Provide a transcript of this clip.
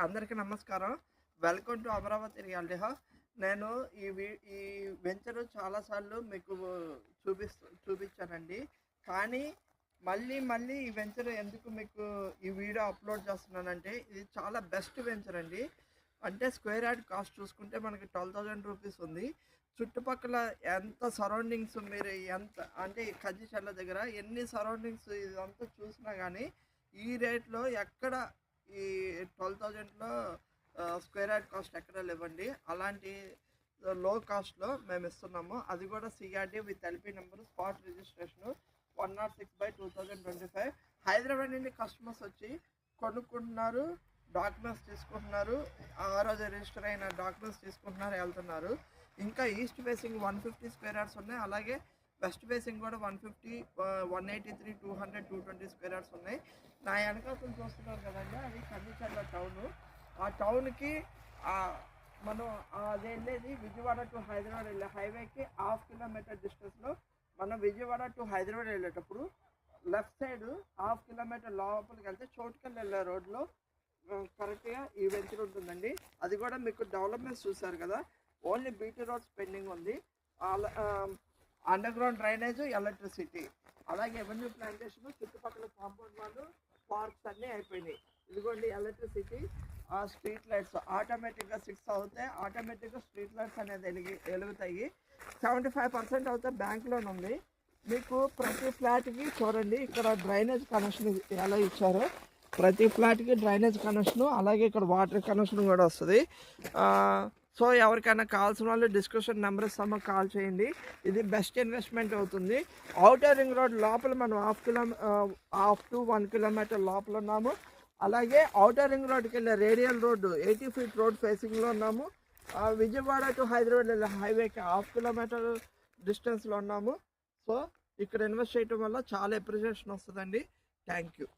అందరికీ నమస్కారం. Welcome to Amaravati reality hub. నేను ఈ వెంచర్ చాలాసార్లు మీకు చూపించానండి. కానీ మళ్ళీ ఈ వెంచర్ ఎందుకు మీకు ఈ వీడియో అప్లోడ్ చేస్తున్నానంటే, ఇది చాలా బెస్ట్ వెంచర్ అండి. అంటే స్క్వేర్ యార్డ్ కాస్ట్ చూసుకుంటే మనకి 12,000 రూపీస్ ఉంది. చుట్టుపక్కల ఎంత సరౌండింగ్స్ మీరు ఎంత అంటే కజ్జిచర్ల దగ్గర ఎన్ని సరౌండింగ్స్ ఇదంతా చూసినా కానీ ఈ రేట్లో ఎక్కడ ఈ 12,000లో స్క్వేర్ యార్డ్ కాస్ట్ ఎక్కడ లేవండి. అలాంటి లో కాస్ట్లో మేము ఇస్తున్నాము. అది కూడా CRD with LP number, spot registration 106/2025. Hyderabad నుండి కస్టమర్స్ వచ్చి కొనుక్కుంటున్నారు, డాక్యుమెంట్స్ తీసుకుంటున్నారు, ఆ రోజు రిజిస్టర్ అయిన డాక్యుమెంట్స్ తీసుకుంటున్నారు, వెళ్తున్నారు. ఇంకా ఈస్ట్ ఫేసింగ్ 150 స్క్వేర్ యార్డ్స్ ఉన్నాయి. అలాగే వెస్ట్ ఫేసింగ్ కూడా 150, 183, 200, 220 స్క్వేర్ యార్డ్స్ ఉన్నాయి. నా వెనకాల చూస్తున్నారు కదండి, అది కన్నిచర్ల టౌను. ఆ టౌన్కి మనం అది వెళ్ళేది విజయవాడ టు హైదరాబాద్ వెళ్ళే హైవేకి 1/2 కిలోమీటర్ డిస్టెన్స్లో. మనం విజయవాడ టు హైదరాబాద్ వెళ్ళేటప్పుడు లెఫ్ట్ సైడ్ 1/2 కిలోమీటర్ లోపలికి వెళ్తే చోటుకెళ్ళి వెళ్ళే రోడ్లో కరెక్ట్గా ఈ వెంచర్ ఉంటుందండి. అది కూడా మీకు డెవలప్మెంట్స్ చూసారు కదా, ఓన్లీ బీటీ రోడ్స్ పెండింగ్ ఉంది. అండర్ గ్రౌండ్ డ్రైనేజ్, ఎలక్ట్రిసిటీ, అలాగే ఎవెన్యూ ప్లాంటేషన్, చుట్టుపక్కల కాంపౌండ్ వాళ్ళు, పార్క్స్ అన్నీ అయిపోయినాయి. ఇదిగోండి ఎలక్ట్రిసిటీ, స్ట్రీట్ లైట్స్ ఆటోమేటిక్గా 6 అవుతాయి. ఆటోమేటిక్గా స్ట్రీట్ లైట్స్ అనేది వెలుగుతాయి. 75% అవుతే బ్యాంక్ లోన్ ఉంది. మీకు ప్రతి ఫ్లాట్కి చూడండి ఇక్కడ డ్రైనేజ్ కనెక్షన్ ఎలా ఇచ్చారో, ప్రతి ఫ్లాట్కి డ్రైనేజ్ కనెక్షను, అలాగే ఇక్కడ వాటర్ కనెక్షన్ కూడా వస్తుంది. సో ఎవరికైనా కావాల్సిన వాళ్ళు డిస్క్రిప్షన్ నెంబర్ ఇస్తామో కాల్ చేయండి. ఇది బెస్ట్ ఇన్వెస్ట్మెంట్ అవుతుంది. ఔటర్ రింగ్ రోడ్ లోపల మనం 1/2 to 1 కిలోమీటర్ లోపల ఉన్నాము. అలాగే ఔటర్ రింగ్ రోడ్కి వెళ్ళే రేడియల్ రోడ్డు 80 ఫీట్ రోడ్ ఫేసింగ్లో ఉన్నాము. విజయవాడ టు హైదరాబాద్ వెళ్ళే హైవేకి 1/2 కిలోమీటర్ డిస్టెన్స్లో ఉన్నాము. సో ఇక్కడ ఇన్వెస్ట్ చేయడం వల్ల చాలా అప్రిషియేషన్ వస్తుందండి. Thank you.